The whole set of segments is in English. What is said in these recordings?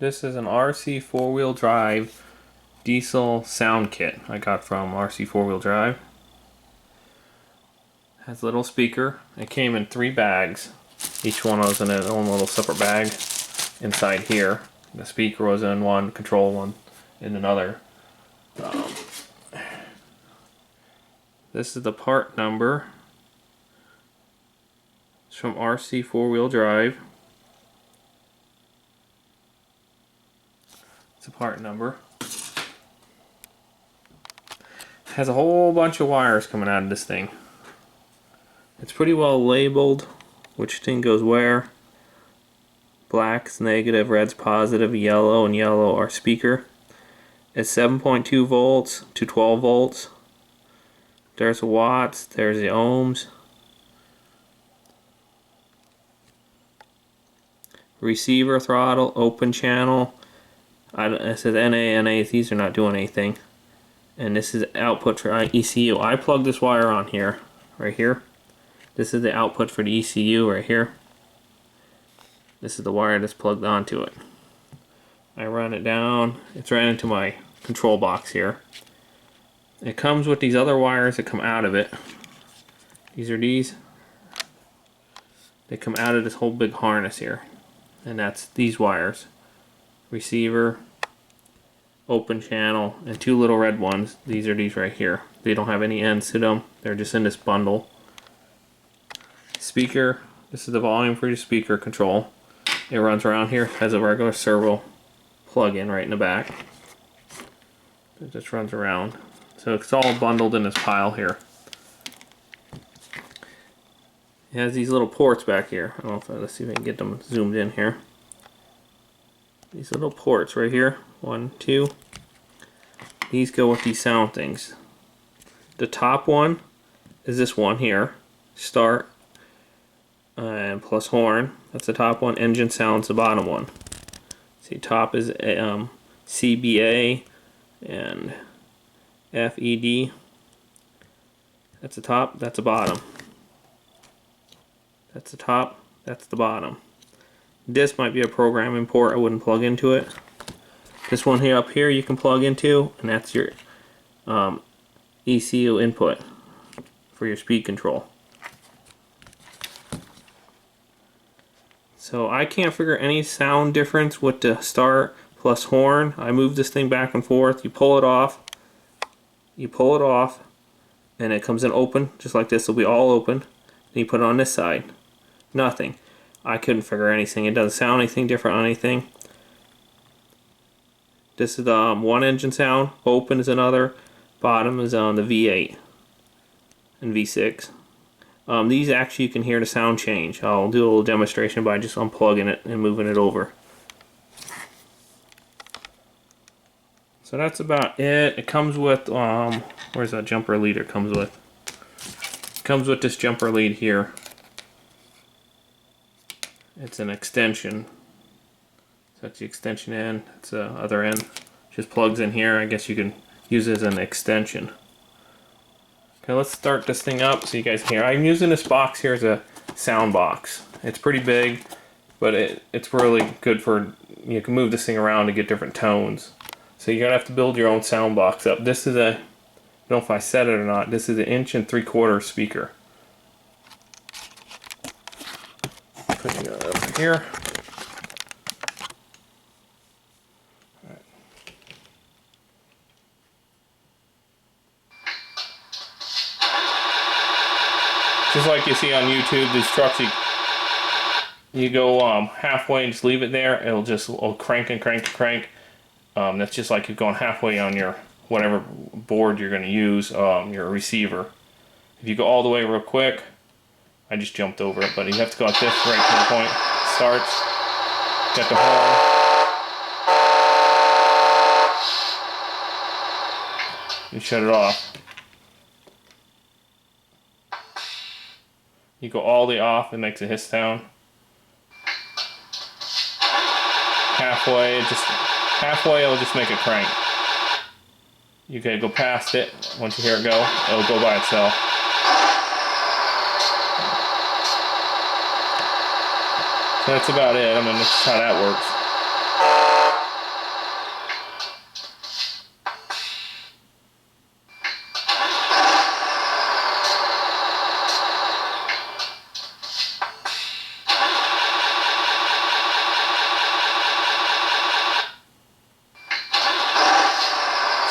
This is an RC four-wheel drive diesel sound kit I got from RC four-wheel drive. Has a little speaker. It came in 3 bags. Each one was in its own little separate bag inside here. The speaker was in one, control one in another. This is the part number. It's from RC four-wheel drive. It's a part number. Has a whole bunch of wires coming out of this thing. It's pretty well labeled which thing goes where. Black's negative, red's positive, yellow and yellow are speaker. It's 7.2 volts to 12 volts. There's watts, there's the ohms. Receiver throttle, open channel. It says NA, these are not doing anything. And this is output for ECU. I plugged this wire on here, right here. This is the output for the ECU right here. This is the wire that's plugged onto it. I run it down. It's right into my control box here. It comes with these other wires that come out of it. These are these. They come out of this whole big harness here. And that's these wires. Receiver, open channel, and 2 little red ones. These are these right here. They don't have any ends to them. They're just in this bundle. Speaker. This is the volume for your speaker control. It runs around here. Has a regular servo plug-in right in the back. It just runs around. So it's all bundled in this pile here. It has these little ports back here. I don't know if let's see if I can get them zoomed in here. These little ports right here. 1, 2. These go with these sound things. The top one is this one here. Start and plus horn. That's the top one. Engine sound's the bottom one. See, top is CBA and FED. That's the top. That's the bottom. That's the top, that's the bottom. This might be a programming port I wouldn't plug into it. This one here up here you can plug into, and that's your ECU input for your speed control. So I can't figure any sound difference with the start plus horn. I move this thing back and forth. You pull it off, and it comes in open, just like this. Will be all open. Then you put it on this side. Nothing. I couldn't figure anything. It doesn't sound anything different on anything. This is the one engine sound. Open is another. Bottom is on the V8 and V6. These actually you can hear the sound change. I'll do a little demonstration by just unplugging it and moving it over. So that's about it. It comes with where's that jumper lead it comes with? It comes with this jumper lead here. It's an extension. So that's the extension end. That's the other end. Just plugs in here. I guess you can use it as an extension. Okay, let's start this thing up so you guys can hear. I'm using this box here as a sound box. It's pretty big, but it's really good for, you can move this thing around to get different tones. So you're gonna have to build your own sound box up. This is a, I don't know if I said it or not, this is an 1 3/4 speaker. Putting it over here. Right. Just like you see on YouTube, these trucks, you go halfway and just leave it there. It'll crank and crank and crank. That's just like you're going halfway on your whatever board you're going to use, your receiver. If you go all the way real quick, I just jumped over it, but you have to go like this right to the point. Starts, got the horn. You shut it off. You go all the way off, it makes a hiss sound. Halfway, it'll just make it crank. You can go past it. Once you hear it go, it'll go by itself. So that's about it. I mean, that's how that works.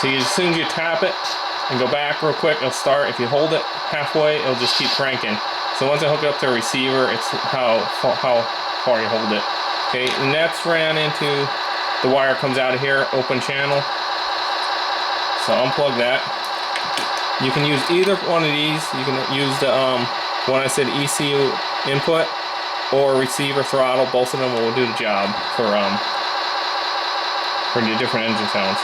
So as soon as you tap it and go back real quick, it'll start. If you hold it halfway, it'll just keep cranking. So once I hook it up to the receiver, it's how far you hold it. Okay, and that's ran into the wire comes out of here, open channel. So unplug that. You can use either one of these. You can use the one I said ECU input or receiver throttle. Both of them will do the job for the different engine sounds.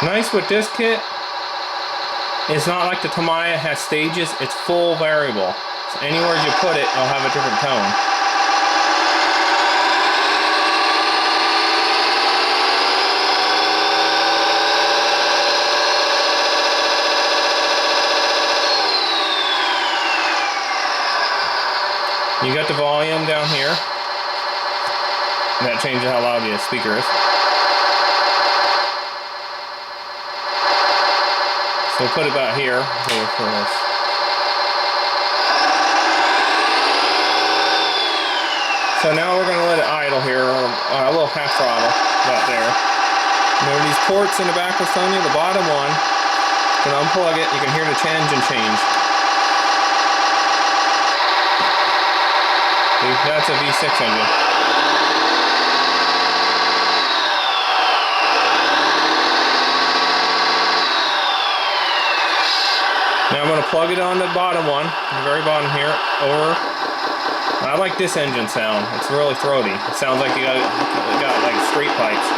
Nice with this kit, it's not like the Tamiya has stages, it's full variable. So anywhere you put it, it'll have a different tone. You got the volume down here. And that changes how loud the speaker is. So we'll put it about here for this. So now we're going to let it idle here, a little half throttle about there. Remember these ports in the back I was telling you, the bottom one, you can unplug it, you can hear the engine change. See, that's a V6 engine. Now I'm going to plug it on the bottom one, the very bottom here, over. I like this engine sound. It's really throaty. It sounds like you got like straight pipes.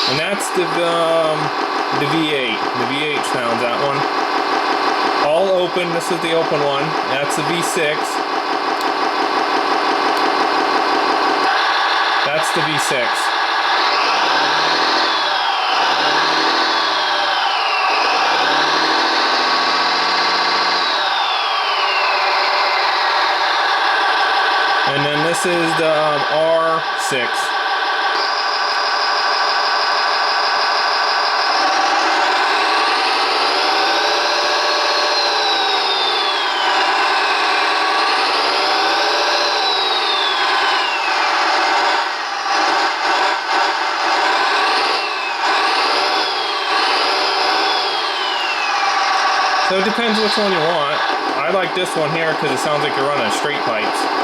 And that's the V8. The V8 sounds, that one. All open, this is the open one. That's the V6. That's the V6. And then this is the R6. So it depends which one you want. I like this one here because it sounds like you're running straight pipes.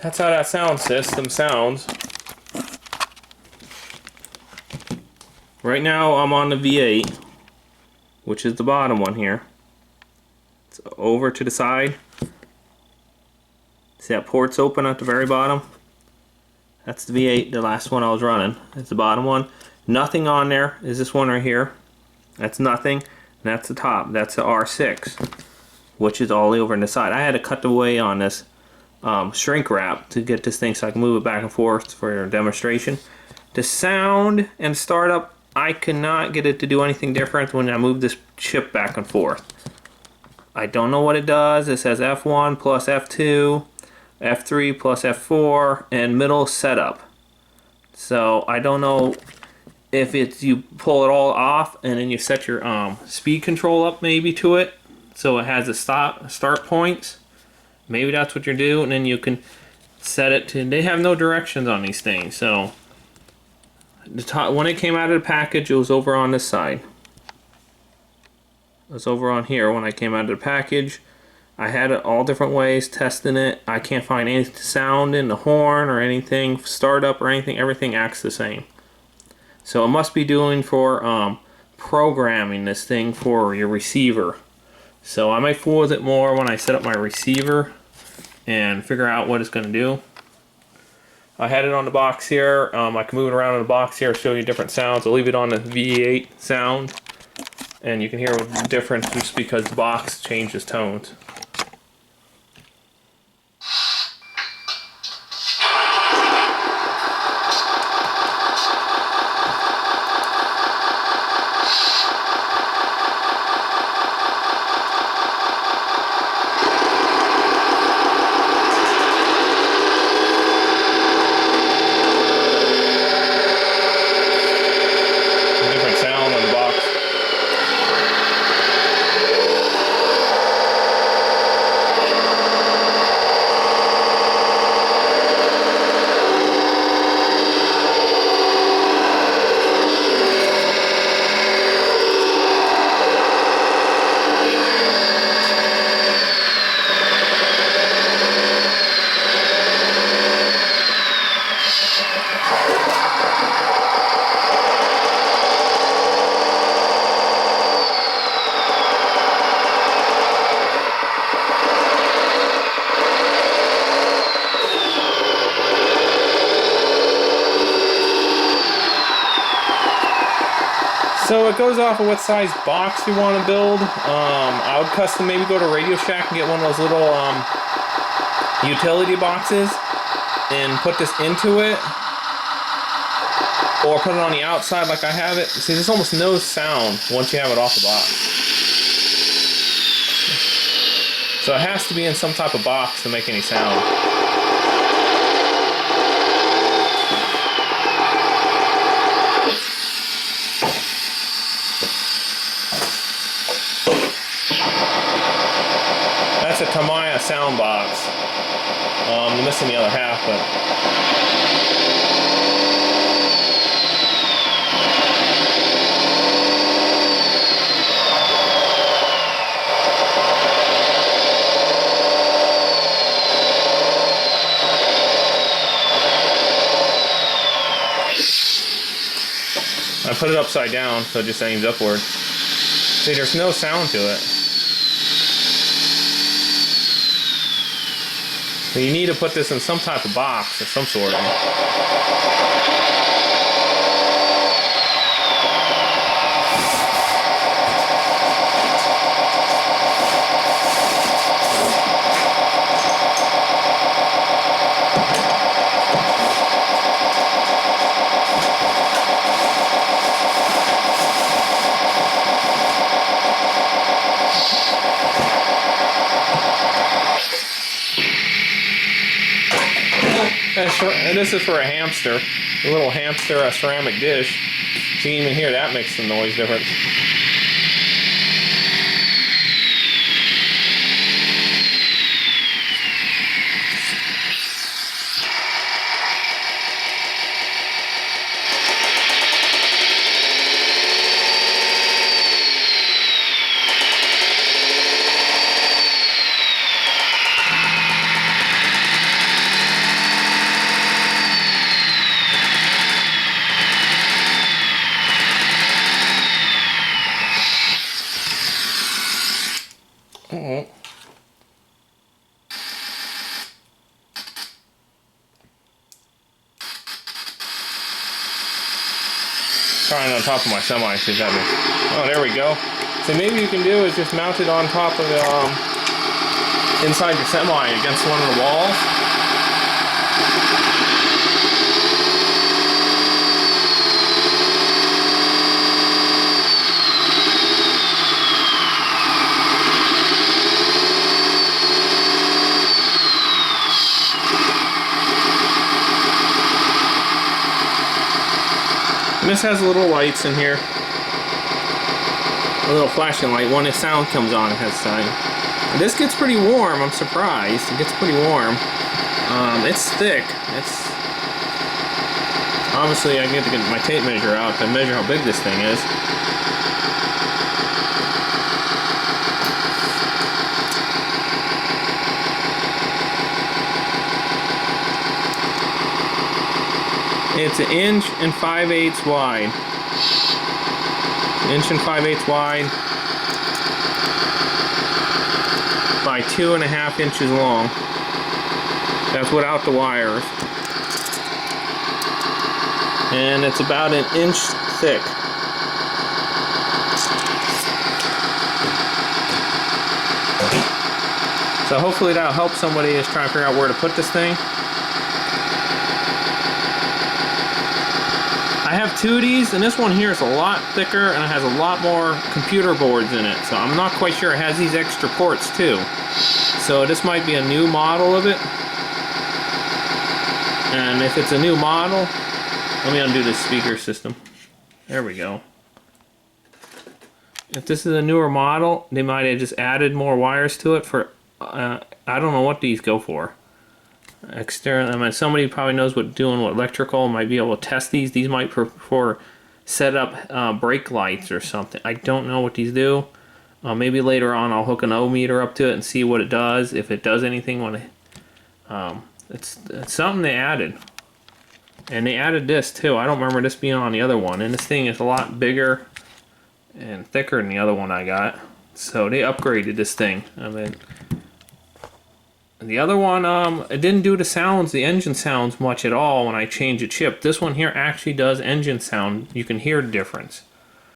That's how that sound system sounds. Right now I'm on the V8, which is the bottom one here. It's over to the side. See that port's open at the very bottom? That's the V8, the last one I was running. That's the bottom one. Nothing on there is this one right here. That's nothing. And that's the top. That's the R6, which is all over on the side. I had to cut away on this shrink wrap to get this thing so I can move it back and forth for your demonstration. The sound and startup, I cannot get it to do anything different when I move this chip back and forth. I don't know what it does. It says F1 plus F2, F3 plus F4, and middle setup. So I don't know if it's you pull it all off and then you set your speed control up maybe to it, so it has a start points. Maybe that's what you do, and then you can set it to. They have no directions on these things, so the top, when it came out of the package, it was over on this side. It was over on here when I came out of the package. I had it all different ways testing it. I can't find any sound in the horn or anything, startup or anything. Everything acts the same. So it must be doing for programming this thing for your receiver. So I might fool with it more when I set up my receiver and figure out what it's going to do. I had it on the box here. I can move it around in the box here, show you different sounds. I'll leave it on the V8 sound, and you can hear the difference just because the box changes tones. So it goes off of what size box you want to build. I would custom maybe go to Radio Shack and get one of those little utility boxes and put this into it, or put it on the outside like I have it. See, there's almost no sound once you have it off the box. So it has to be in some type of box to make any sound. That's a Tamiya sound box. I'm missing the other half, but I put it upside down so it just aims upward. See, there's no sound to it. So you need to put this in some type of box of some sort. And this is for a hamster, a little hamster, a ceramic dish. You can even hear that makes some noise difference. Trying on top of my semi, see if that makes. Oh, there we go. So maybe you can do is just mount it on top of the inside your semi against one of the walls. And this has little lights in here. A little flashing light. When the sound comes on, it has sign. And this gets pretty warm. I'm surprised. It gets pretty warm. It's thick. It's obviously I get to get my tape measure out to measure how big this thing is. It's 1 inch and 5/8 wide. 1 inch and 5/8 wide by 2.5 inches long. That's without the wires. And it's about 1 inch thick. So hopefully that'll help somebody who's trying to figure out where to put this thing. I have 2 of these, and this one here is a lot thicker and it has a lot more computer boards in it. So I'm not quite sure. It has these extra ports too. So this might be a new model of it. And if it's a new model, let me undo this speaker system. There we go. If this is a newer model, they might have just added more wires to it for, I don't know what these go for. External, I mean, somebody probably knows what doing with electrical might be able to test these. These might for set up brake lights or something. I don't know what these do. Maybe later on I'll hook an ohmmeter up to it and see what it does, if it does anything when it, it's something they added. And they added this too. I don't remember this being on the other one. And this thing is a lot bigger and thicker than the other one I got. So they upgraded this thing. I mean, the other one, it didn't do the sounds, the engine sounds much at all when I changed the chip. This one here actually does engine sound. You can hear the difference.